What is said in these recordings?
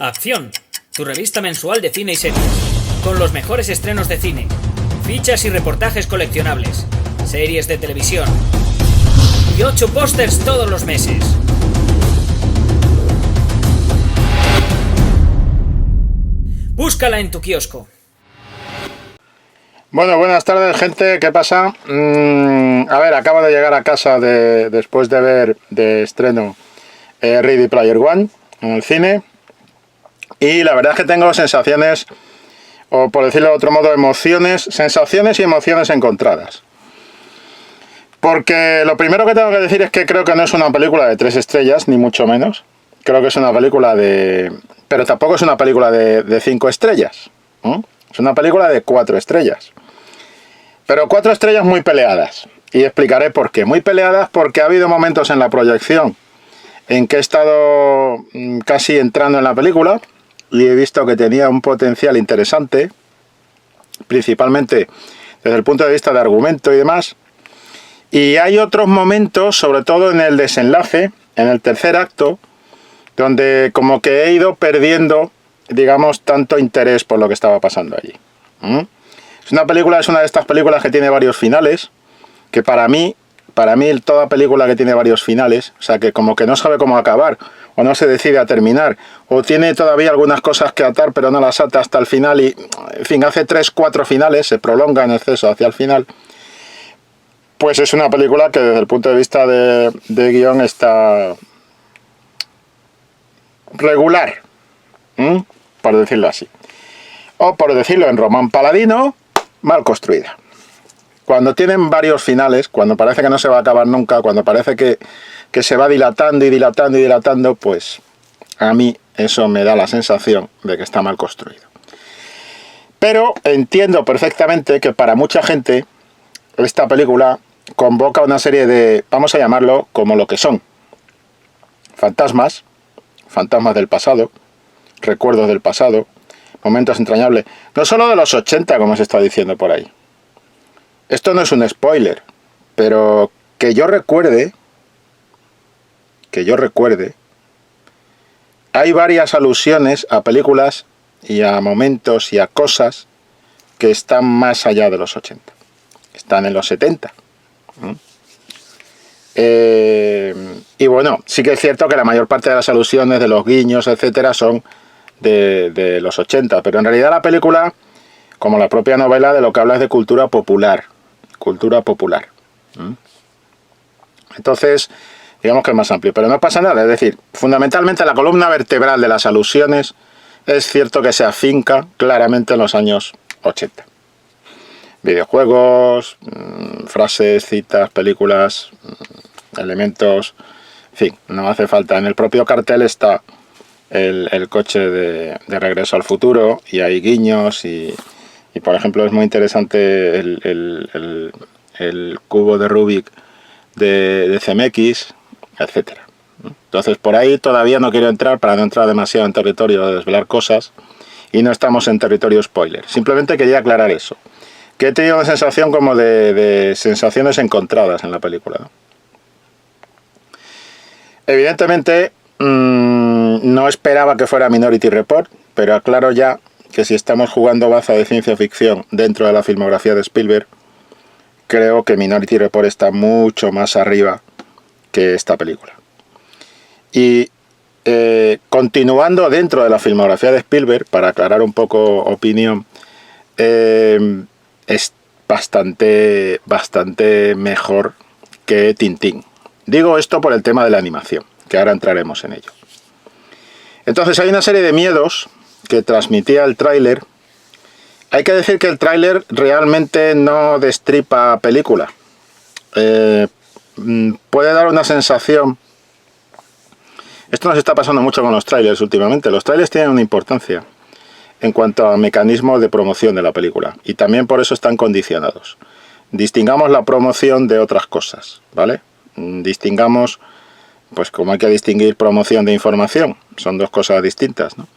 Acción, tu revista mensual de cine y series, con los mejores estrenos de cine, fichas y reportajes coleccionables, series de televisión y 8 pósters todos los meses. Búscala en tu kiosco. Bueno, buenas tardes, gente. ¿Qué pasa? A ver, acabo de llegar a casa después de ver de estreno Ready Player One en el cine. Y la verdad es que tengo sensaciones, o por decirlo de otro modo, sensaciones y emociones encontradas. Porque lo primero que tengo que decir es que creo que no es una película de 3 estrellas, ni mucho menos. Creo que es una película pero tampoco es una película de 5 estrellas. Es una película de 4 estrellas. Pero 4 estrellas muy peleadas. Y explicaré por qué. Muy peleadas porque ha habido momentos en la proyección en que he estado casi entrando en la película y he visto que tenía un potencial interesante, principalmente desde el punto de vista de argumento y demás. Y hay otros momentos, sobre todo en el desenlace, en el tercer acto, donde como que he ido perdiendo, digamos, tanto interés por lo que estaba pasando allí. Es una de estas películas que tiene varios finales, que para mí toda película que tiene varios finales, o sea que como que no sabe cómo acabar, o no se decide a terminar, o tiene todavía algunas cosas que atar pero no las ata hasta el final y, en fin, hace 3-4 finales, se prolonga en exceso hacia el final, pues es una película que desde el punto de vista de guión está regular, por decirlo así. O por decirlo en román paladino, mal construida. Cuando tienen varios finales, cuando parece que no se va a acabar nunca, cuando parece que se va dilatando y dilatando y dilatando, pues a mí eso me da la sensación de que está mal construido. Pero entiendo perfectamente que para mucha gente esta película convoca una serie de, vamos a llamarlo como lo que son, fantasmas del pasado, recuerdos del pasado, momentos entrañables, no solo de los 80 como se está diciendo por ahí. Esto no es un spoiler, pero que yo recuerde, hay varias alusiones a películas y a momentos y a cosas que están más allá de los 80. Están en los 70. Y bueno, sí que es cierto que la mayor parte de las alusiones, de los guiños, etcétera, son de los 80. Pero en realidad la película, como la propia novela, de lo que habla es de cultura popular. Entonces, digamos que es más amplio. Pero no pasa nada. Es decir, fundamentalmente la columna vertebral de las alusiones es cierto que se afinca claramente en los años 80. Videojuegos, frases, citas, películas, elementos, en fin, no hace falta. En el propio cartel está el coche de Regreso al Futuro y hay guiños y por ejemplo es muy interesante el cubo de Rubik de CMX, etcétera. Entonces por ahí todavía no quiero entrar para no entrar demasiado en territorio de desvelar cosas y no estamos en territorio spoiler. Simplemente quería aclarar eso, que he tenido una sensación como de sensaciones encontradas en la película, ¿no? Evidentemente no esperaba que fuera Minority Report, pero aclaro ya que si estamos jugando baza de ciencia ficción dentro de la filmografía de Spielberg, creo que Minority Report está mucho más arriba que esta película. Y continuando dentro de la filmografía de Spielberg, para aclarar un poco opinión, es bastante mejor que Tintín. Digo esto por el tema de la animación, que ahora entraremos en ello. Entonces hay una serie de miedos que transmitía el tráiler. Hay que decir que el tráiler realmente no destripa película. Puede dar una sensación. Esto nos está pasando mucho con los trailers últimamente. Los trailers tienen una importancia en cuanto a mecanismos de promoción de la película. Y también por eso están condicionados. Distingamos la promoción de otras cosas, ¿vale? Distingamos, pues como hay que distinguir promoción de información. Son dos cosas distintas, ¿no?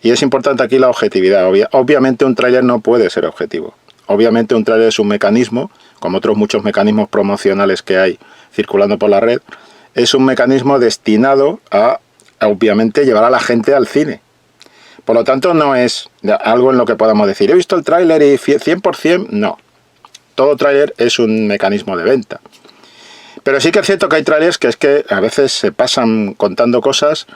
Y es importante aquí la objetividad. Obviamente un tráiler no puede ser objetivo. Obviamente un tráiler es un mecanismo, como otros muchos mecanismos promocionales que hay circulando por la red, es un mecanismo destinado a obviamente llevará a la gente al cine. Por lo tanto, no es algo en lo que podamos decir, he visto el tráiler y 100%, no. Todo tráiler es un mecanismo de venta. Pero sí que es cierto que hay trailers que es que a veces se pasan contando cosas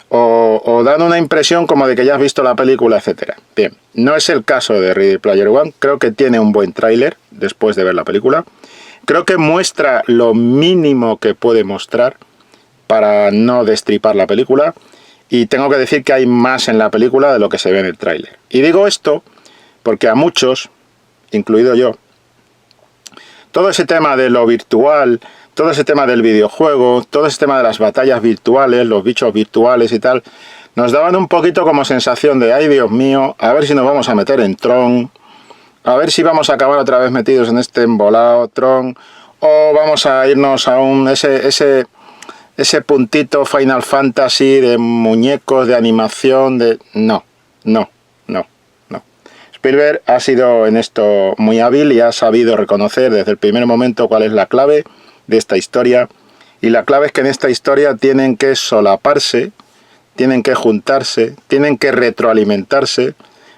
o dan una impresión como de que ya has visto la película, etcétera. Bien, no es el caso de Ready Player One. Creo que tiene un buen tráiler después de ver la película. Creo que muestra lo mínimo que puede mostrar para no destripar la película. Y tengo que decir que hay más en la película de lo que se ve en el tráiler. Y digo esto porque a muchos, incluido yo, todo ese tema de lo virtual, todo ese tema del videojuego, todo ese tema de las batallas virtuales, los bichos virtuales y tal, nos daban un poquito como sensación de, ay Dios mío, a ver si nos vamos a meter en Tron, a ver si vamos a acabar otra vez metidos en este embolado Tron, o vamos a irnos a ese puntito Final Fantasy de muñecos, de animación, de... No. Spielberg ha sido en esto muy hábil y ha sabido reconocer desde el primer momento cuál es la clave de esta historia. Y la clave es que en esta historia tienen que solaparse, tienen que juntarse, tienen que retroalimentarse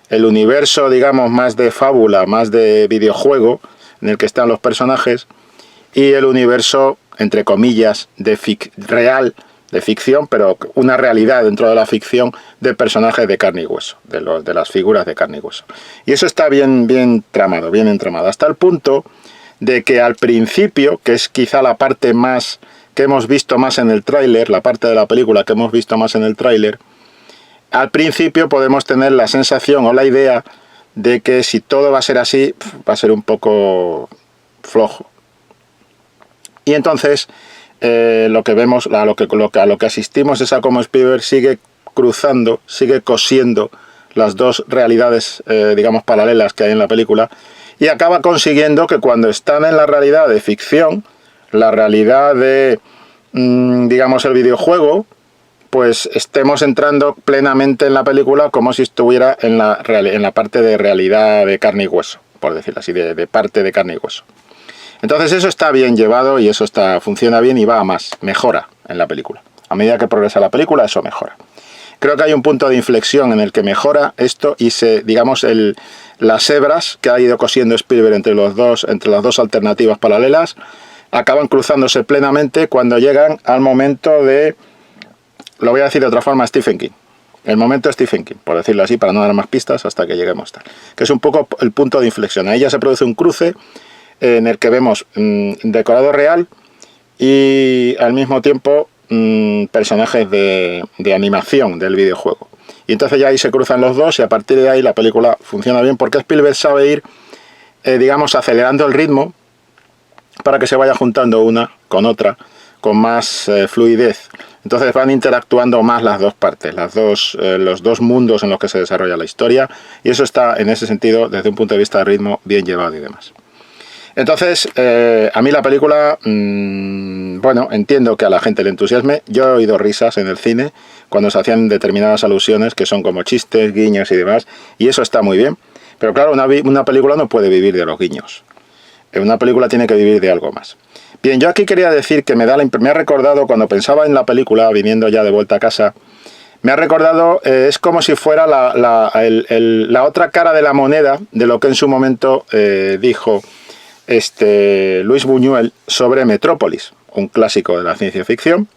el universo, digamos, más de fábula, más de videojuego, en el que están los personajes, y el universo, entre comillas, real, de ficción, pero una realidad dentro de la ficción de personajes de carne y hueso, de las figuras de carne y hueso. Y eso está bien tramado, bien entramado, hasta el punto de que al principio, que es quizá la parte más que hemos visto más en el tráiler, la parte de la película que hemos visto más en el tráiler, al principio podemos tener la sensación o la idea de que si todo va a ser así, va a ser un poco flojo. Y entonces lo que vemos, a lo que asistimos es a cómo Spielberg sigue cruzando, sigue cosiendo las dos realidades, digamos, paralelas que hay en la película, y acaba consiguiendo que cuando están en la realidad de ficción, la realidad de, digamos, el videojuego, pues estemos entrando plenamente en la película como si estuviera en la parte de realidad de carne y hueso, por decirlo así, de parte de carne y hueso. Entonces eso está bien llevado y eso funciona bien y va a más, mejora en la película. A medida que progresa la película, eso mejora. Creo que hay un punto de inflexión en el que mejora esto y digamos, las hebras que ha ido cosiendo Spielberg entre las dos alternativas paralelas acaban cruzándose plenamente cuando llegan al momento de, lo voy a decir de otra forma, Stephen King. El momento de Stephen King, por decirlo así, para no dar más pistas hasta que lleguemos tal. Que es un poco el punto de inflexión. Ahí ya se produce un cruce en el que vemos decorado real y al mismo tiempo personajes de animación del videojuego. Y entonces ya ahí se cruzan los dos y a partir de ahí la película funciona bien porque Spielberg sabe ir, digamos, acelerando el ritmo para que se vaya juntando una con otra con más fluidez. Entonces van interactuando más las dos partes, los dos mundos en los que se desarrolla la historia, y eso está en ese sentido, desde un punto de vista de ritmo, bien llevado y demás. Entonces, a mí la película, bueno, entiendo que a la gente le entusiasme. Yo he oído risas en el cine cuando se hacían determinadas alusiones que son como chistes, guiños y demás, y eso está muy bien. Pero claro, una película no puede vivir de los guiños. Una película tiene que vivir de algo más. Bien, yo aquí quería decir que me ha recordado, cuando pensaba en la película, viniendo ya de vuelta a casa, me ha recordado, es como si fuera la otra cara de la moneda de lo que en su momento dijo Luis Buñuel sobre Metrópolis, un clásico de la ciencia ficción.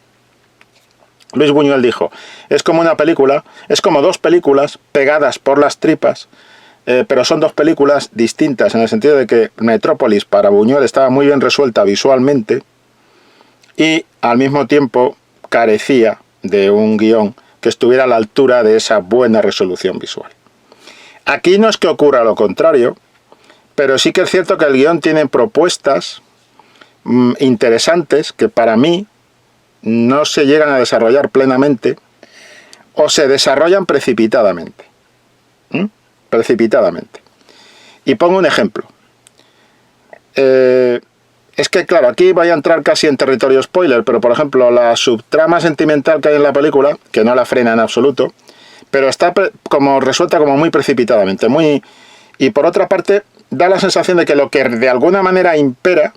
Luis Buñuel dijo, es como dos películas pegadas por las tripas, pero son dos películas distintas en el sentido de que Metrópolis para Buñuel estaba muy bien resuelta visualmente y al mismo tiempo carecía de un guión que estuviera a la altura de esa buena resolución visual. Aquí no es que ocurra lo contrario, pero sí que es cierto que el guión tiene propuestas interesantes que para mí no se llegan a desarrollar plenamente o se desarrollan precipitadamente. Precipitadamente. Y pongo un ejemplo. Es que claro, aquí voy a entrar casi en territorio spoiler, pero por ejemplo la subtrama sentimental que hay en la película, que no la frena en absoluto, pero está como resuelta como muy precipitadamente, y por otra parte da la sensación de que lo que de alguna manera impera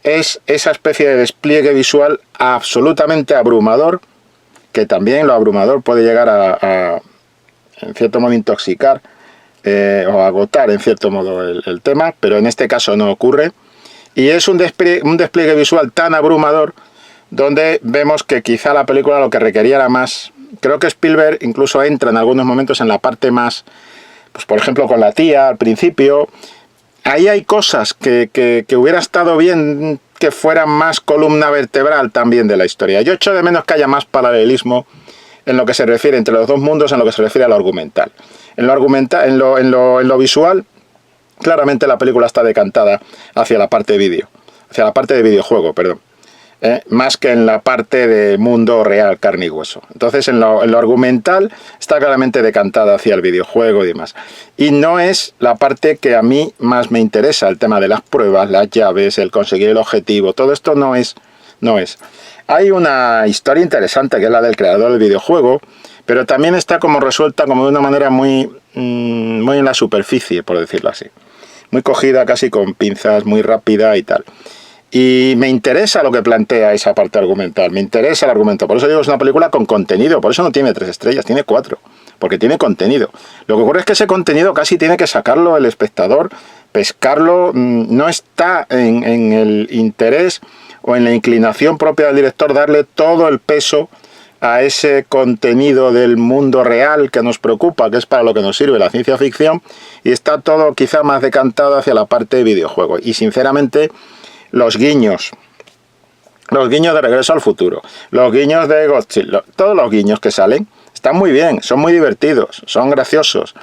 es esa especie de despliegue visual absolutamente abrumador que también lo abrumador puede llegar a en cierto modo, intoxicar o agotar, en cierto modo, el tema, pero en este caso no ocurre. Y es un despliegue visual tan abrumador, donde vemos que quizá la película lo que requería era más. Creo que Spielberg incluso entra en algunos momentos en la parte más, pues por ejemplo con la tía al principio. Ahí hay cosas que hubiera estado bien que fueran más columna vertebral también de la historia. Yo echo de menos que haya más paralelismo en lo que se refiere entre los dos mundos, en lo que se refiere a lo argumental. En lo visual, claramente la película está decantada hacia la parte de vídeo, hacia la parte de videojuego, perdón. Más que en la parte de mundo real, carne y hueso. Entonces en lo argumental está claramente decantada hacia el videojuego y demás. Y no es la parte que a mí más me interesa, el tema de las pruebas, las llaves, el conseguir el objetivo, todo esto no es. Hay una historia interesante que es la del creador del videojuego, pero también está como resuelta como de una manera muy en la superficie, por decirlo así. Muy cogida, casi con pinzas, muy rápida y tal. Y me interesa lo que plantea esa parte argumental, me interesa el argumento. Por eso digo, es una película con contenido, por eso no tiene 3 estrellas, tiene 4, porque tiene contenido. Lo que ocurre es que ese contenido casi tiene que sacarlo el espectador, pescarlo, no está en el interés o en la inclinación propia del director darle todo el peso a ese contenido del mundo real que nos preocupa, que es para lo que nos sirve la ciencia ficción, y está todo quizá más decantado hacia la parte de videojuego. Y sinceramente, los guiños de Regreso al Futuro, los guiños de Godzilla, todos los guiños que salen están muy bien, son muy divertidos, son graciosos,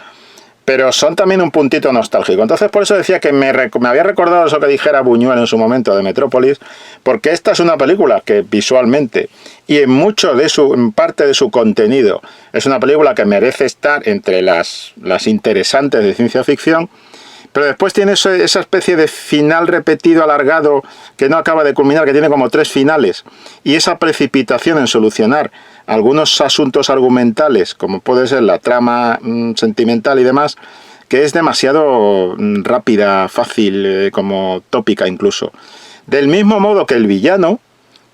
pero son también un puntito nostálgico. Entonces por eso decía que me había recordado eso que dijera Buñuel en su momento de Metrópolis, porque esta es una película que visualmente y en parte de su contenido es una película que merece estar entre las interesantes de ciencia ficción. Pero después tiene esa especie de final repetido, alargado, que no acaba de culminar, que tiene como 3 finales. Y esa precipitación en solucionar algunos asuntos argumentales, como puede ser la trama sentimental y demás, que es demasiado rápida, fácil, como tópica incluso. Del mismo modo que el villano,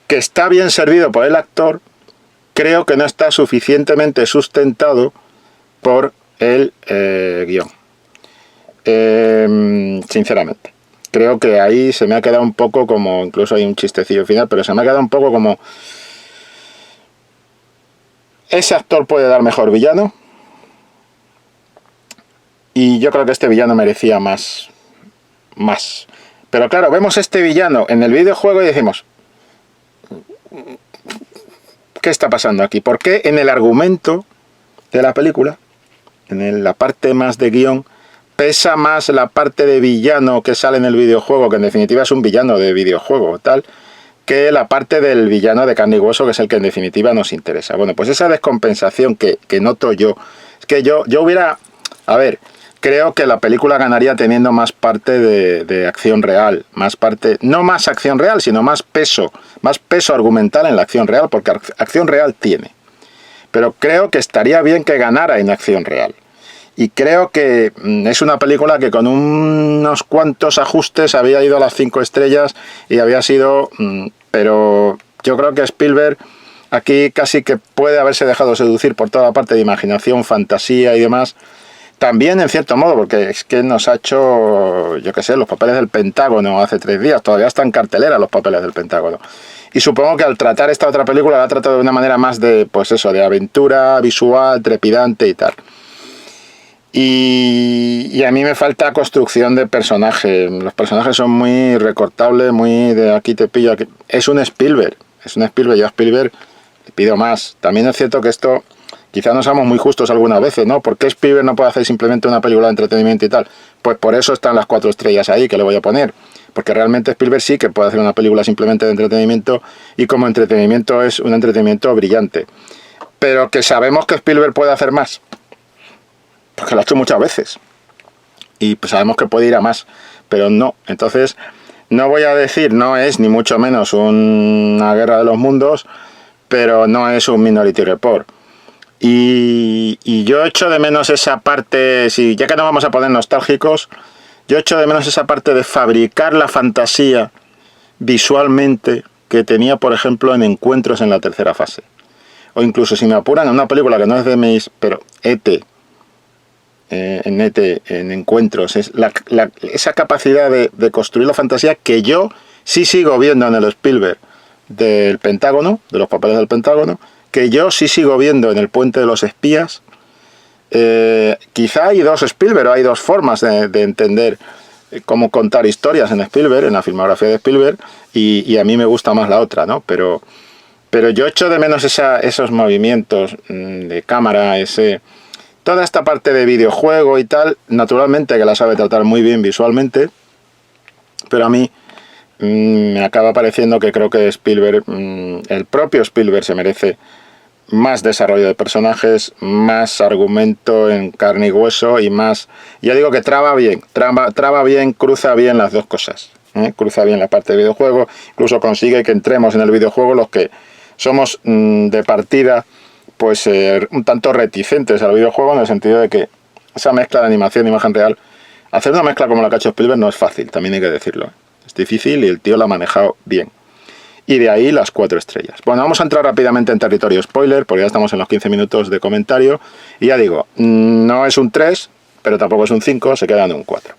que está bien servido por el actor, creo que no está suficientemente sustentado por el guión. Sinceramente creo que ahí se me ha quedado un poco como, incluso hay un chistecillo final, pero se me ha quedado un poco como ese actor puede dar mejor villano, y yo creo que este villano merecía más. Pero claro, vemos este villano en el videojuego y decimos, ¿qué está pasando aquí? ¿Por qué en el argumento de la película, en la parte más de guión, pesa más la parte de villano que sale en el videojuego, que en definitiva es un villano de videojuego, tal, que la parte del villano de carne y hueso, que es el que en definitiva nos interesa? Bueno, pues esa descompensación que noto yo, es que yo hubiera... A ver, creo que la película ganaría teniendo más parte de acción real, más parte... No más acción real, sino más peso argumental en la acción real, porque acción real tiene. Pero creo que estaría bien que ganara en acción real. Y creo que es una película que con unos cuantos ajustes había ido a las 5 estrellas y había sido... Pero yo creo que Spielberg aquí casi que puede haberse dejado seducir por toda la parte de imaginación, fantasía y demás. También en cierto modo, porque es que nos ha hecho, yo qué sé, los papeles del Pentágono hace 3 días. Todavía están en cartelera los papeles del Pentágono. Y supongo que al tratar esta otra película la ha tratado de una manera más de, pues eso, de aventura visual, trepidante y tal. Y a mí me falta construcción de personaje. Los personajes son muy recortables, muy de aquí te pillo, aquí. Es un Spielberg. Yo a Spielberg le pido más. También es cierto que esto, quizá no seamos muy justos algunas veces, ¿no? ¿Por qué Spielberg no puede hacer simplemente una película de entretenimiento y tal? Pues por eso están las 4 estrellas ahí que le voy a poner. Porque realmente Spielberg sí que puede hacer una película simplemente de entretenimiento, y como entretenimiento es un entretenimiento brillante. Pero que sabemos que Spielberg puede hacer más, porque lo ha hecho muchas veces. Y pues sabemos que puede ir a más, pero no. Entonces, no voy a decir, no es ni mucho menos una guerra de los mundos, pero no es un Minority Report. Y yo echo de menos esa parte, ya que no vamos a poner nostálgicos, yo echo de menos esa parte de fabricar la fantasía visualmente que tenía, por ejemplo, en Encuentros en la tercera fase. o incluso si me apuran en una película que no es de mis, pero E.T., en Encuentros, es esa capacidad de construir la fantasía que yo sí sigo viendo en el Spielberg del Pentágono, de los papeles del Pentágono, que yo sí sigo viendo en El Puente de los Espías. Quizá hay dos Spielberg, o hay dos formas de entender cómo contar historias en Spielberg, en la filmografía de Spielberg, y a mí me gusta más la otra, ¿no? Pero yo echo de menos esos movimientos de cámara, toda esta parte de videojuego y tal, naturalmente que la sabe tratar muy bien visualmente, pero a mí me acaba pareciendo que creo que Spielberg, el propio Spielberg se merece más desarrollo de personajes, más argumento en carne y hueso y más, ya digo que traba bien, cruza bien las dos cosas, cruza bien la parte de videojuego, incluso consigue que entremos en el videojuego los que somos de partida pues un tanto reticentes al videojuego, en el sentido de que esa mezcla de animación e imagen real, hacer una mezcla como la que ha hecho Spielberg no es fácil, también hay que decirlo, es difícil y el tío la ha manejado bien. Y de ahí las 4 estrellas. Bueno, vamos a entrar rápidamente en territorio spoiler, porque ya estamos en los 15 minutos de comentario. Y ya digo, no es un 3, pero tampoco es un 5, se queda en un 4.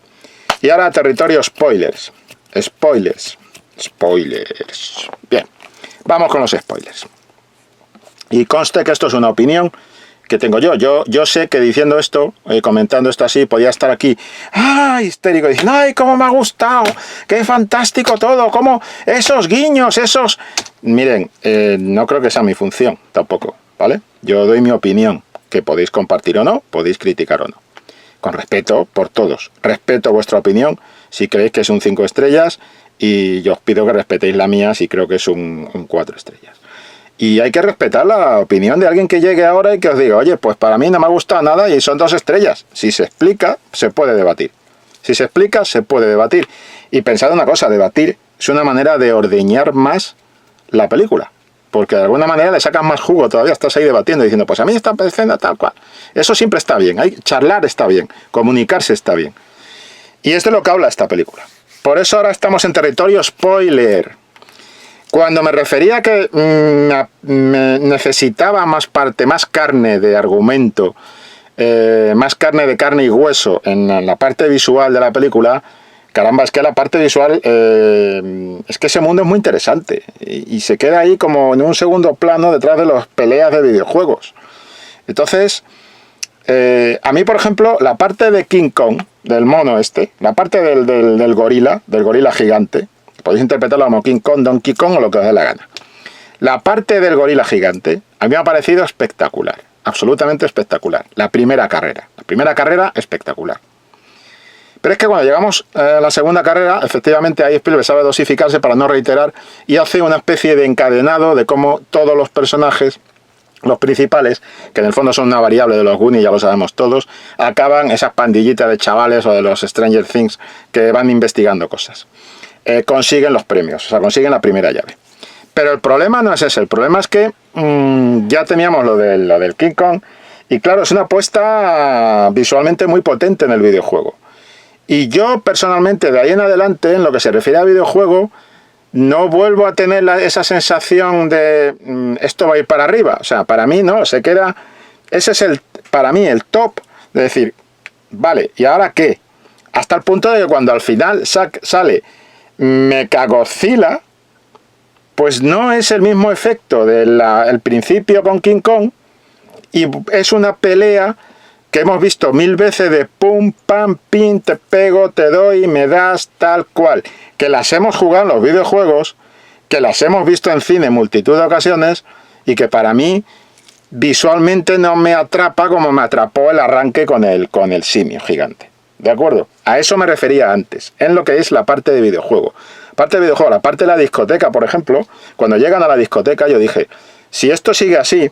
Y ahora territorio spoilers. Spoilers. Bien, vamos con los spoilers. Y conste que esto es una opinión que tengo yo. Yo sé que diciendo esto, comentando esto así, podía estar aquí, histérico, diciendo, ¡ay, cómo me ha gustado! ¡Qué fantástico todo! ¡Cómo esos guiños, esos! Miren, no creo que sea mi función tampoco, ¿vale? Yo doy mi opinión, que podéis compartir o no, podéis criticar o no. Con respeto por todos. Respeto vuestra opinión si creéis que es un 5 estrellas y yo os pido que respetéis la mía si creo que es un 4 estrellas. Y hay que respetar la opinión de alguien que llegue ahora y que os diga, oye, pues para mí no me ha gustado nada y son 2 estrellas. Si se explica, se puede debatir. Si se explica, se puede debatir. Y pensad una cosa, debatir es una manera de ordeñar más la película. Porque de alguna manera le sacas más jugo, todavía estás ahí debatiendo, diciendo, pues a mí esta escena tal cual. Eso siempre está bien, charlar está bien, comunicarse está bien. Y es de lo que habla esta película. Por eso ahora estamos en territorio spoiler. Cuando me refería a que me necesitaba más parte, más carne de argumento, más carne de carne y hueso en la parte visual de la película, caramba, es que la parte visual, es que ese mundo es muy interesante y se queda ahí como en un segundo plano detrás de las peleas de videojuegos. Entonces, a mí, por ejemplo, la parte de King Kong, del mono la parte del gorila gigante, podéis interpretarlo como King Kong, Donkey Kong o lo que os dé la gana. La parte del gorila gigante a mí me ha parecido espectacular, absolutamente espectacular. La primera carrera espectacular. Pero es que cuando llegamos a la segunda carrera, efectivamente ahí Spielberg sabe dosificarse para no reiterar y hace una especie de encadenado de cómo todos los personajes, los principales, que en el fondo son una variable de los Goonies, ya lo sabemos todos, acaban esas pandillitas de chavales o de los Stranger Things que van investigando cosas. Consiguen los premios, o sea, consiguen la primera llave. Pero el problema no es ese, el problema es que ya teníamos lo del King Kong, y claro, es una apuesta visualmente muy potente en el videojuego. Y yo personalmente, de ahí en adelante, en lo que se refiere a videojuego, no vuelvo a tener esa sensación de esto va a ir para arriba. O sea, para mí no, se queda, ese es para mí el top, de decir, vale, ¿y ahora qué? Hasta el punto de que cuando al final sale Mechagodzilla, pues no es el mismo efecto del principio con King Kong, y es una pelea que hemos visto 1000 veces de pum, pam, pin, te pego, te doy, me das, tal cual, que las hemos jugado en los videojuegos, que las hemos visto en cine en multitud de ocasiones, y que para mí visualmente no me atrapa como me atrapó el arranque con el simio gigante. ¿De acuerdo? A eso me refería antes, en lo que es la parte de videojuego. Parte de videojuego, la parte de la discoteca, por ejemplo, cuando llegan a la discoteca yo dije, si esto sigue así,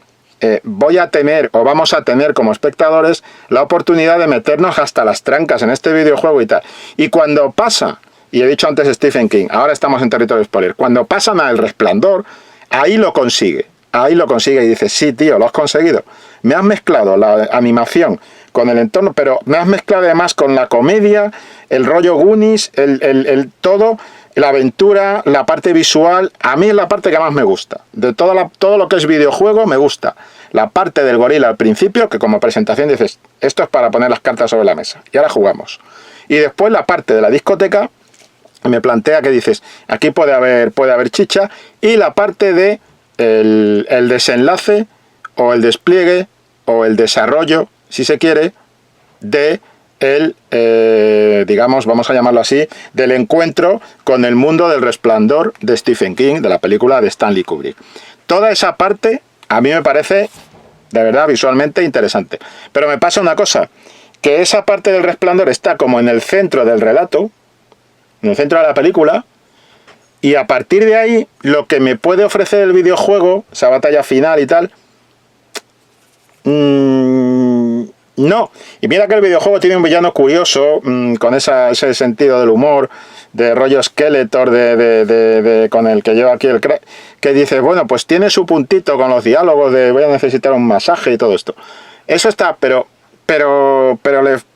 voy a tener o vamos a tener como espectadores la oportunidad de meternos hasta las trancas en este videojuego y tal. Y cuando pasa, y he dicho antes Stephen King, ahora estamos en territorio spoiler, cuando pasan a El Resplandor, ahí lo consigue y dice, sí tío, lo has conseguido. Me has mezclado la animación con el entorno, pero me has mezclado además con la comedia, el rollo Goonies, el todo, la aventura, la parte visual, a mí es la parte que más me gusta. De todo lo que es videojuego me gusta. La parte del gorila al principio, que como presentación dices, esto es para poner las cartas sobre la mesa. Y ahora jugamos. Y después la parte de la discoteca, me plantea que dices, aquí puede haber chicha. Y la parte de el desenlace, o el despliegue, o el desarrollo, si se quiere, de digamos, vamos a llamarlo así, del encuentro con el mundo del Resplandor de Stephen King, de la película de Stanley Kubrick. Toda esa parte a mí me parece, de verdad, visualmente interesante. Pero me pasa una cosa, que esa parte del Resplandor está como en el centro del relato, en el centro de la película, y a partir de ahí, lo que me puede ofrecer el videojuego, esa batalla final y tal, no. Y mira que el videojuego tiene un villano curioso, con ese sentido del humor, de rollo Skeletor, con el que lleva aquí el crack, que dice, bueno, pues tiene su puntito con los diálogos de voy a necesitar un masaje y todo esto. Eso está, pero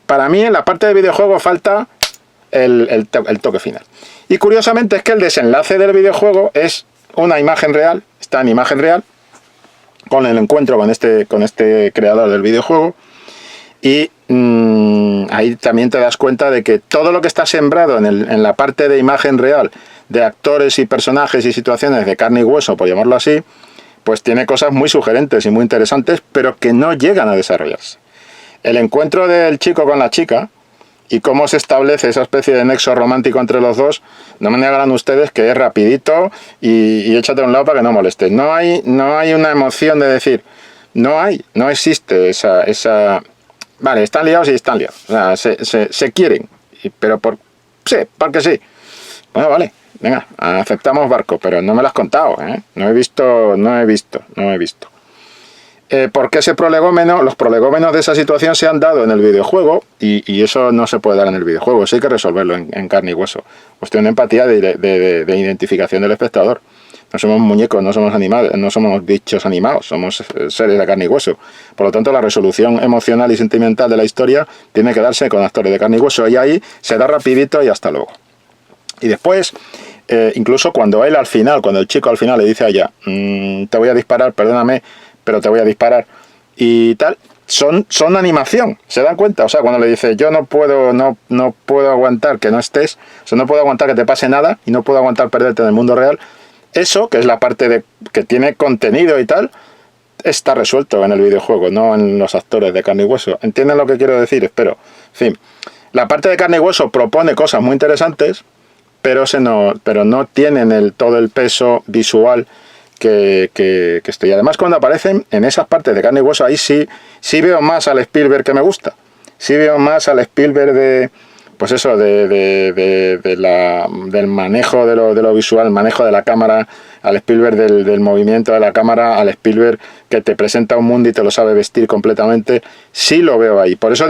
para mí en la parte del videojuego falta el toque final. Y curiosamente es que el desenlace del videojuego es una imagen real, está en imagen real, con el encuentro con este creador del videojuego. Y ahí también te das cuenta de que todo lo que está sembrado en la parte de imagen real, de actores y personajes y situaciones de carne y hueso, por llamarlo así, pues tiene cosas muy sugerentes y muy interesantes, pero que no llegan a desarrollarse. El encuentro del chico con la chica y cómo se establece esa especie de nexo romántico entre los dos, no me negarán ustedes que es rapidito y échate a un lado para que no moleste. No hay una emoción de decir, no existe esa vale, están liados y están liados. O sea, se quieren, pero porque sí. Bueno, vale, venga, aceptamos barco, pero no me lo has contado, ¿eh? No he visto. ¿Por qué los prolegómenos de esa situación se han dado en el videojuego? Y eso no se puede dar en el videojuego, eso hay que resolverlo en carne y hueso. Cuestión de empatía, de identificación del espectador. No somos muñecos, no somos animales, no somos bichos animados, somos seres de carne y hueso. Por lo tanto, la resolución emocional y sentimental de la historia tiene que darse con actores de carne y hueso. Y ahí se da rapidito y hasta luego. Y después, incluso cuando el chico al final le dice a ella, te voy a disparar, perdóname, pero te voy a disparar, y tal, son animación, ¿se dan cuenta? O sea, cuando le dice, yo no puedo aguantar que no estés, o sea, no puedo aguantar que te pase nada, y no puedo aguantar perderte en el mundo real, eso, que es la parte que tiene contenido y tal, está resuelto en el videojuego, no en los actores de carne y hueso. ¿Entienden lo que quiero decir? Espero. En fin, la parte de carne y hueso propone cosas muy interesantes, pero no tienen todo el peso visual que estoy. Además, cuando aparecen en esas partes de carne y hueso, ahí sí veo más al Spielberg que me gusta. Sí veo más al Spielberg del manejo de lo visual, manejo de la cámara, al Spielberg del movimiento de la cámara, al Spielberg que te presenta un mundo y te lo sabe vestir completamente. Sí lo veo ahí. Por eso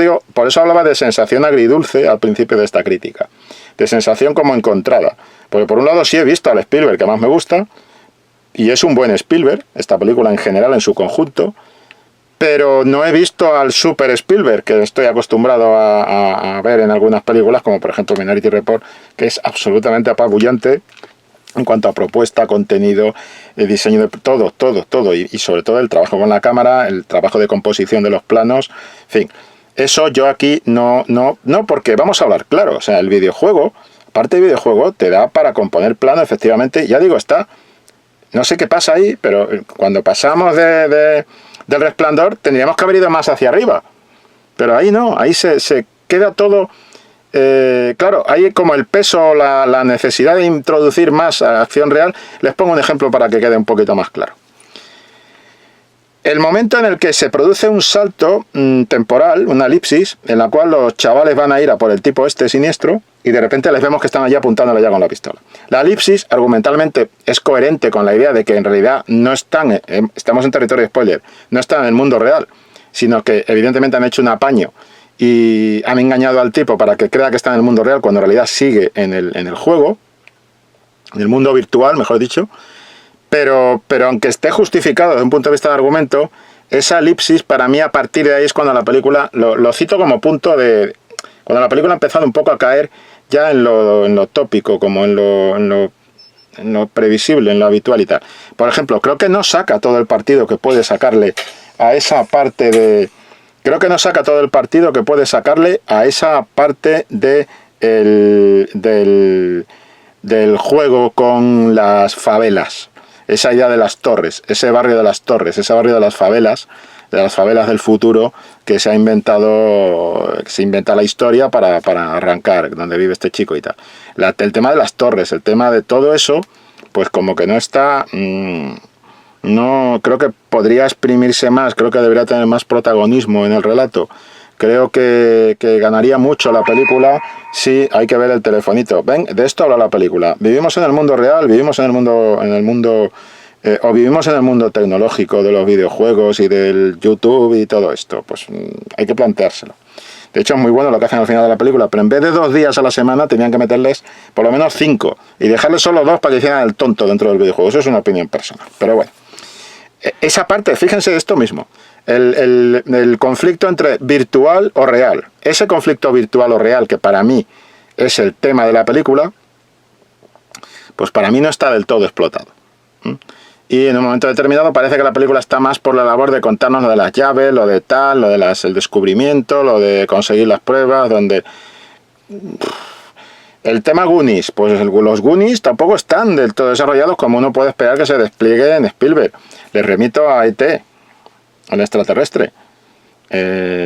hablaba de sensación agridulce al principio de esta crítica, de sensación como encontrada. Porque por un lado sí he visto al Spielberg que más me gusta, y es un buen Spielberg, esta película en general en su conjunto, pero no he visto al Super Spielberg que estoy acostumbrado a ver en algunas películas, como por ejemplo Minority Report, que es absolutamente apabullante en cuanto a propuesta, contenido, diseño de todo, y sobre todo el trabajo con la cámara, el trabajo de composición de los planos, en fin. Eso yo aquí no, porque vamos a hablar claro, o sea, el videojuego, aparte del videojuego, te da para componer plano, efectivamente, ya digo, está, no sé qué pasa ahí, pero cuando pasamos del Resplandor tendríamos que haber ido más hacia arriba, pero ahí no, ahí se queda todo, claro, hay como el peso, la necesidad de introducir más acción real. Les pongo un ejemplo para que quede un poquito más claro. El momento en el que se produce un salto temporal, una elipsis, en la cual los chavales van a ir a por el tipo este siniestro, y de repente les vemos que están allí apuntándole ya con la pistola. La elipsis, argumentalmente, es coherente con la idea de que en realidad no están, estamos en territorio de spoiler, no están en el mundo real, sino que evidentemente han hecho un apaño y han engañado al tipo para que crea que está en el mundo real, cuando en realidad sigue en el juego, en el mundo virtual, mejor dicho. Pero aunque esté justificado desde un punto de vista de argumento, esa elipsis para mí a partir de ahí es cuando la película, lo cito como punto de... Cuando la película ha empezado un poco a caer ya en lo tópico, como en lo previsible, en lo habitual y tal. Por ejemplo, creo que no saca todo el partido que puede sacarle a esa parte de... Creo que no saca todo el partido que puede sacarle a esa parte del juego con las favelas. Esa idea de las torres, ese barrio de las torres, ese barrio de las favelas del futuro que se inventa la historia para arrancar, donde vive este chico y tal. El tema de las torres, el tema de todo eso, pues como que no está... no, creo que podría exprimirse más, creo que debería tener más protagonismo en el relato. Creo que ganaría mucho la película si hay que ver el telefonito. Ven, de esto habla la película. Vivimos en el mundo real, vivimos en el mundo o vivimos en el mundo tecnológico de los videojuegos y del YouTube y todo esto. Pues hay que planteárselo. De hecho, es muy bueno lo que hacen al final de la película, pero en vez de 2 días a la semana tenían que meterles por lo menos 5 y dejarles solo 2 para que hicieran el tonto dentro del videojuego. Eso es una opinión personal. Pero bueno, esa parte, fíjense de esto mismo. El conflicto entre virtual o real. Ese conflicto virtual o real, que para mí es el tema de la película, pues para mí no está del todo explotado. Y en un momento determinado parece que la película está más por la labor de contarnos lo de las llaves, lo de tal, lo de el descubrimiento, lo de conseguir las pruebas, donde... El tema Goonies, pues los Goonies tampoco están del todo desarrollados como uno puede esperar que se despliegue en Spielberg. Les remito a E.T., al extraterrestre.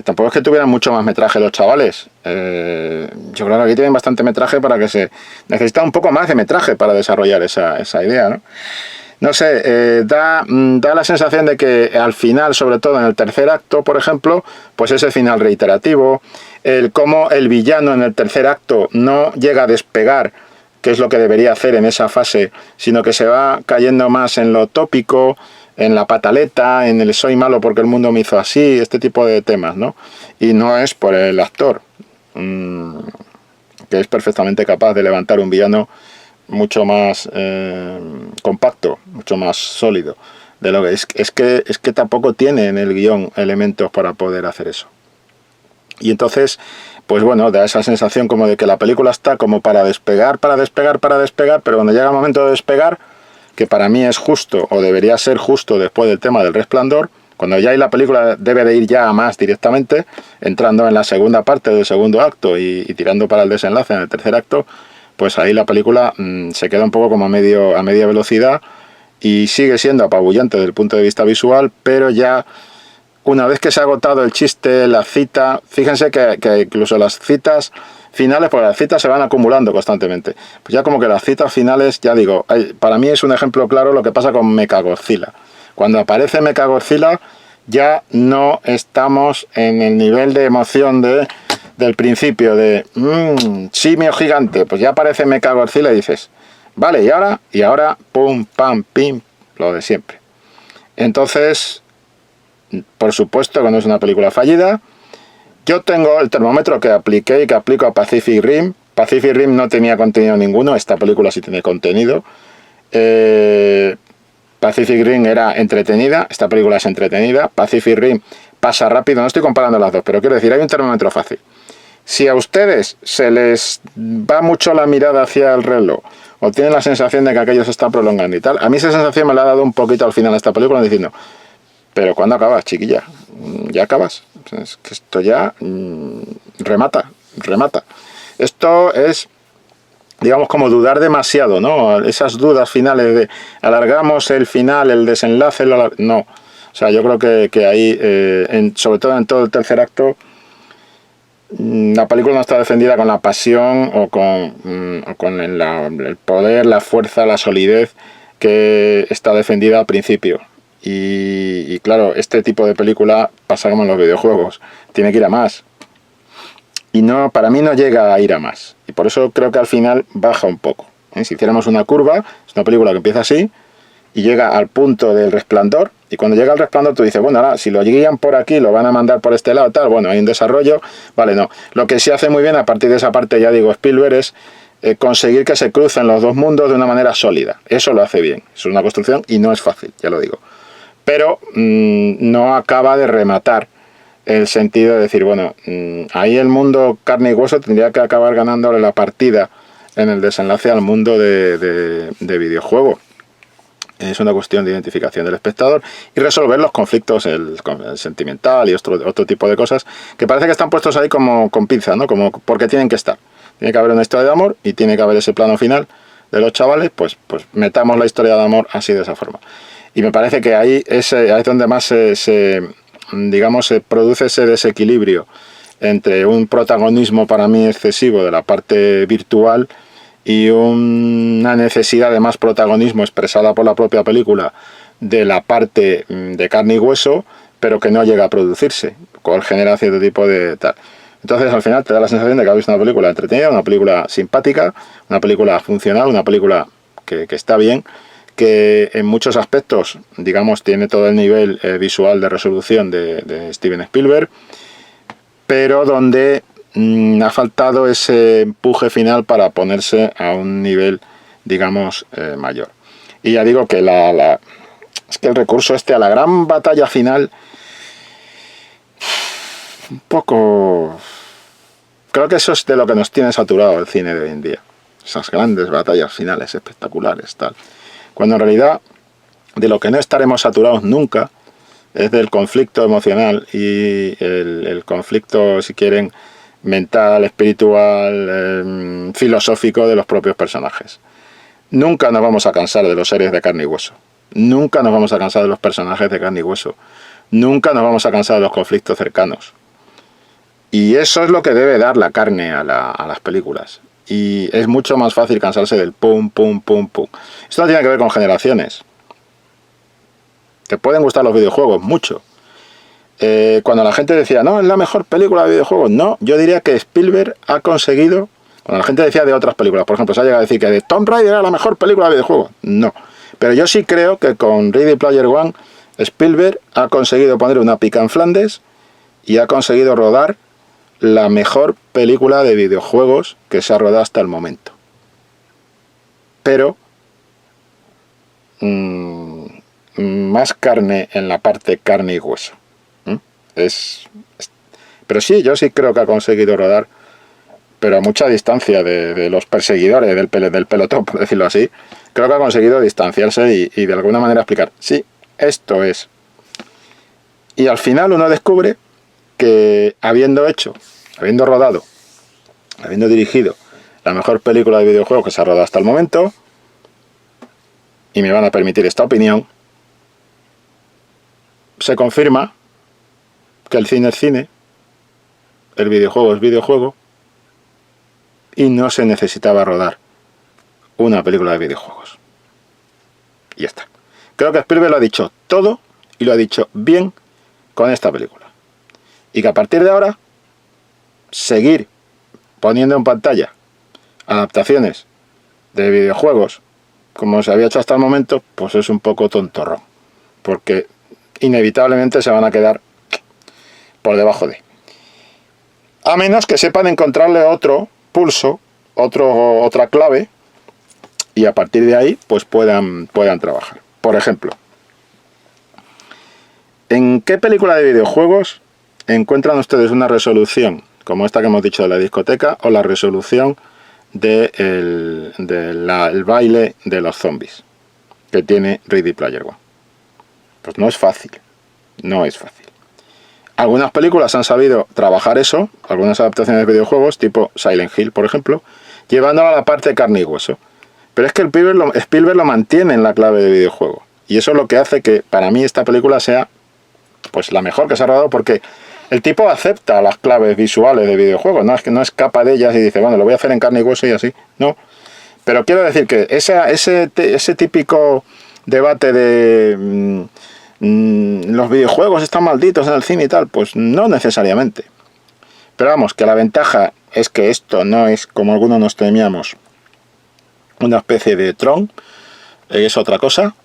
Tampoco es que tuvieran mucho más metraje los chavales. Yo creo que aquí tienen bastante metraje para que se... Necesita un poco más de metraje para desarrollar esa idea, ¿no? No sé, da la sensación de que al final, sobre todo en el tercer acto, por ejemplo, pues ese final reiterativo, cómo el villano en el tercer acto no llega a despegar, que es lo que debería hacer en esa fase, sino que se va cayendo más en lo tópico, en la pataleta, en el soy malo porque el mundo me hizo así, este tipo de temas, ¿no? Y no es por el actor, que es perfectamente capaz de levantar un villano mucho más compacto, mucho más sólido. De lo que es que tampoco tiene en el guión elementos para poder hacer eso. Y entonces, pues bueno, da esa sensación como de que la película está como para despegar, pero cuando llega el momento de despegar, que para mí es justo, o debería ser justo después del tema del Resplandor, cuando ya hay la película debe de ir ya a más directamente, entrando en la segunda parte del segundo acto y tirando para el desenlace en el tercer acto, pues ahí la película se queda un poco como a media velocidad y sigue siendo apabullante desde el punto de vista visual, pero ya una vez que se ha agotado el chiste, la cita, fíjense que incluso las citas finales, porque las citas se van acumulando constantemente, pues ya como que las citas finales, ya digo, para mí es un ejemplo claro lo que pasa con Mechagodzilla. Cuando aparece Mechagodzilla ya no estamos en el nivel de emoción del principio de simio gigante, pues ya aparece Mechagodzilla y dices, vale, y ahora, pum, pam, pim, lo de siempre. Entonces, por supuesto que no es una película fallida. Yo tengo el termómetro que apliqué y que aplico a Pacific Rim. Pacific Rim no tenía contenido ninguno, esta película sí tiene contenido. Pacific Rim era entretenida, esta película es entretenida. Pacific Rim pasa rápido, no estoy comparando las dos, pero quiero decir, hay un termómetro fácil. Si a ustedes se les va mucho la mirada hacia el reloj, o tienen la sensación de que aquello se está prolongando y tal, a mí esa sensación me la ha dado un poquito al final de esta película diciendo, pero ¿cuándo acabas, chiquilla? ¿Ya acabas? Es que esto ya remata. Esto es, digamos, como dudar demasiado, ¿no? Esas dudas finales de alargamos el final, el desenlace, no. O sea, yo creo que ahí, sobre todo en todo el tercer acto, la película no está defendida con la pasión o con el poder, la fuerza, la solidez que está defendida al principio. Y claro, este tipo de película pasa como en los videojuegos, tiene que ir a más. Y no, para mí no llega a ir a más. Y por eso creo que al final baja un poco. Si hiciéramos una curva, es una película que empieza así y llega al punto del Resplandor. Y cuando llega al Resplandor tú dices, bueno, ahora si lo guían por aquí, lo van a mandar por este lado, tal, bueno, hay un desarrollo. Vale, no. Lo que sí hace muy bien a partir de esa parte, ya digo, Spielberg es conseguir que se crucen los dos mundos de una manera sólida. Eso lo hace bien. Es una construcción y no es fácil, ya lo digo. Pero no acaba de rematar el sentido de decir, bueno, ahí el mundo carne y hueso tendría que acabar ganándole la partida en el desenlace al mundo de videojuego. Es una cuestión de identificación del espectador y resolver los conflictos, el sentimental y otro tipo de cosas que parece que están puestos ahí como con pinza, ¿no? Como porque tienen que estar. Tiene que haber una historia de amor y tiene que haber ese plano final de los chavales, pues metamos la historia de amor así de esa forma. Y me parece que ahí es donde más se produce ese desequilibrio entre un protagonismo para mí excesivo de la parte virtual y una necesidad de más protagonismo expresada por la propia película de la parte de carne y hueso, pero que no llega a producirse, cual genera cierto tipo de tal. Entonces al final te da la sensación de que has visto una película entretenida, una película simpática, una película funcional, una película que está bien, que en muchos aspectos, digamos, tiene todo el nivel visual de resolución de Steven Spielberg, pero donde ha faltado ese empuje final para ponerse a un nivel, digamos, mayor. Y ya digo que es que el recurso a la gran batalla final, un poco... Creo que eso es de lo que nos tiene saturado el cine de hoy en día. Esas grandes batallas finales espectaculares, tal. Cuando en realidad de lo que no estaremos saturados nunca es del conflicto emocional y el conflicto, si quieren, mental, espiritual, filosófico de los propios personajes. Nunca nos vamos a cansar de los seres de carne y hueso. Nunca nos vamos a cansar de los personajes de carne y hueso. Nunca nos vamos a cansar de los conflictos cercanos. Y eso es lo que debe dar la carne a las películas. Y es mucho más fácil cansarse del pum, pum, pum, pum. Esto no tiene que ver con generaciones. Te pueden gustar los videojuegos, mucho. Cuando la gente decía, no, es la mejor película de videojuegos. No, yo diría que Spielberg ha conseguido... Cuando la gente decía de otras películas, por ejemplo, se ha llegado a decir que de Tomb Raider era la mejor película de videojuegos. No. Pero yo sí creo que con Ready Player One, Spielberg ha conseguido poner una pica en Flandes y ha conseguido rodar la mejor película de videojuegos que se ha rodado hasta el momento. Pero más carne en la parte carne y hueso. Pero sí, yo sí creo que ha conseguido rodar, pero a mucha distancia de los perseguidores del pelotón, por decirlo así. Creo que ha conseguido distanciarse y de alguna manera explicar, sí, esto es. Y al final uno descubre que habiendo rodado, habiendo dirigido la mejor película de videojuegos que se ha rodado hasta el momento, y me van a permitir esta opinión, se confirma que el cine es cine, el videojuego es videojuego, y no se necesitaba rodar una película de videojuegos. Y ya está. Creo que Spielberg lo ha dicho todo y lo ha dicho bien con esta película. Y que a partir de ahora, seguir poniendo en pantalla adaptaciones de videojuegos como se había hecho hasta el momento, pues es un poco tontorrón. Porque inevitablemente se van a quedar por debajo de. A menos que sepan encontrarle otro pulso, otra clave, y a partir de ahí pues puedan trabajar. Por ejemplo, ¿en qué película de videojuegos encuentran ustedes una resolución como esta que hemos dicho de la discoteca o la resolución del baile de los zombies que tiene Ready Player One? Pues no es fácil, no es fácil. Algunas películas han sabido trabajar eso, algunas adaptaciones de videojuegos, tipo Silent Hill, por ejemplo, llevándolo a la parte de carne y hueso. Pero es que Spielberg lo mantiene en la clave de videojuego. Y eso es lo que hace que para mí esta película sea pues la mejor que se ha rodado, porque el tipo acepta las claves visuales de videojuegos, no es que no escapa de ellas y dice, bueno, lo voy a hacer en carne y hueso y así, no. Pero quiero decir que ese típico debate de los videojuegos están malditos en el cine y tal, pues no necesariamente. Pero vamos, que la ventaja es que esto no es, como algunos nos temíamos, una especie de Tron, es otra cosa,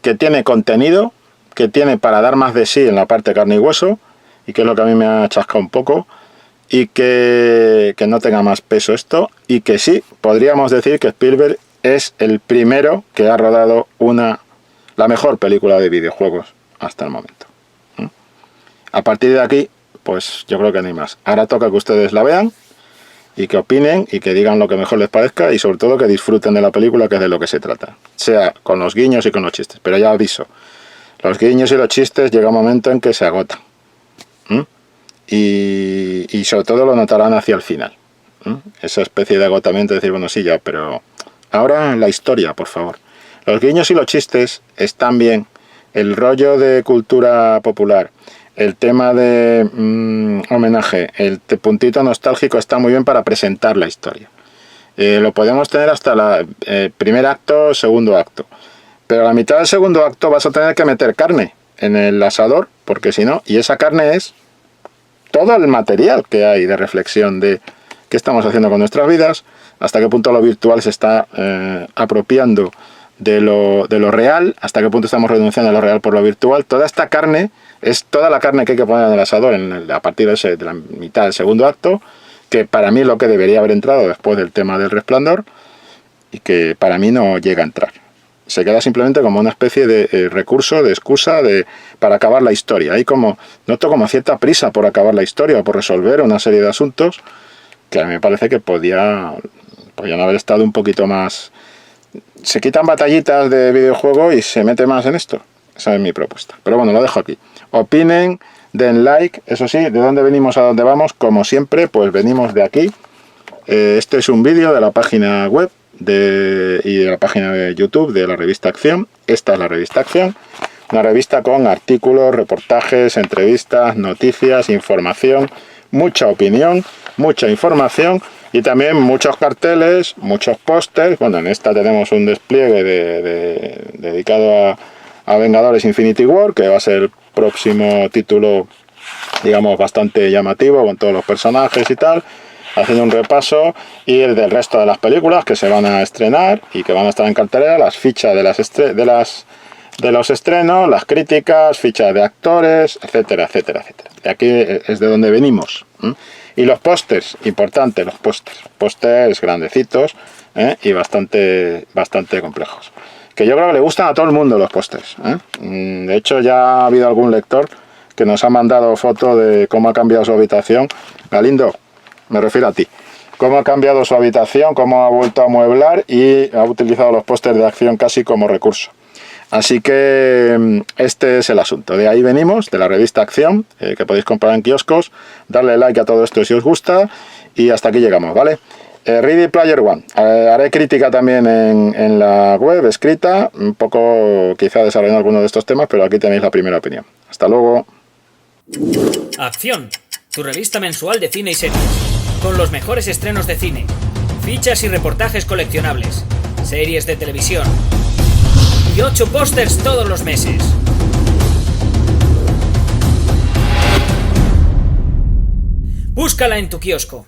que tiene contenido, que tiene para dar más de sí en la parte de carne y hueso, y que es lo que a mí me ha chascado un poco, y que no tenga más peso esto, y que sí, podríamos decir que Spielberg es el primero que ha rodado la mejor película de videojuegos hasta el momento. A partir de aquí, pues yo creo que no hay más. Ahora toca que ustedes la vean y que opinen y que digan lo que mejor les parezca y sobre todo que disfruten de la película, que es de lo que se trata. Sea con los guiños y con los chistes. Pero ya aviso, los guiños y los chistes llega un momento en que se agotan. Y sobre todo lo notarán hacia el final. Esa especie de agotamiento de decir, bueno, sí, ya, pero ahora la historia, por favor. Los guiños y los chistes están bien. El rollo de cultura popular, el tema de homenaje, el puntito nostálgico está muy bien para presentar la historia. Lo podemos tener hasta el primer acto, segundo acto. Pero a la mitad del segundo acto vas a tener que meter carne en el asador, porque si no, y esa carne es todo el material que hay de reflexión de qué estamos haciendo con nuestras vidas, hasta qué punto lo virtual se está apropiando de lo real, hasta qué punto estamos renunciando a lo real por lo virtual. Toda esta carne es toda la carne que hay que poner en el asador a partir de la mitad del segundo acto, que para mí es lo que debería haber entrado después del tema del Resplandor y que para mí no llega a entrar. Se queda simplemente como una especie de recurso, de excusa para acabar la historia. Noto como cierta prisa por acabar la historia o por resolver una serie de asuntos que a mí me parece que podían haber estado un poquito más. Se quitan batallitas de videojuego y se mete más en esto. Esa es mi propuesta. Pero bueno, lo dejo aquí. Opinen, den like. Eso sí, ¿de dónde venimos a dónde vamos? Como siempre, pues venimos de aquí. Este es un vídeo de la página web y de la página de YouTube de la revista Acción. Esta es la revista Acción. Una revista con artículos, reportajes, entrevistas, noticias, información, mucha opinión, mucha información y también muchos carteles, muchos pósters. Bueno, en esta tenemos un despliegue dedicado a Vengadores Infinity War, que va a ser el próximo título, digamos, bastante llamativo con todos los personajes y tal, haciendo un repaso, y el del resto de las películas que se van a estrenar y que van a estar en cartelera, las fichas de los estrenos, las críticas, fichas de actores, etcétera, etcétera, etcétera. De aquí es de donde venimos. Y los pósters, importante, los pósters grandecitos y bastante complejos. Que yo creo que le gustan a todo el mundo los pósters. De hecho, ya ha habido algún lector que nos ha mandado foto de cómo ha cambiado su habitación. Galindo, me refiero a ti. Cómo ha cambiado su habitación, cómo ha vuelto a amueblar y ha utilizado los pósters de Acción casi como recurso. Así que este es el asunto. De ahí venimos, de la revista Acción, que podéis comprar en kioscos. Darle like a todo esto si os gusta. Y hasta aquí llegamos, ¿vale? Ready Player One. Haré crítica también en la web escrita. Un poco quizá desarrollando algunos de estos temas, pero aquí tenéis la primera opinión. Hasta luego. Acción, tu revista mensual de cine y series. Con los mejores estrenos de cine. Fichas y reportajes coleccionables. Series de televisión. Y 8 pósters todos los meses. Búscala en tu kiosco.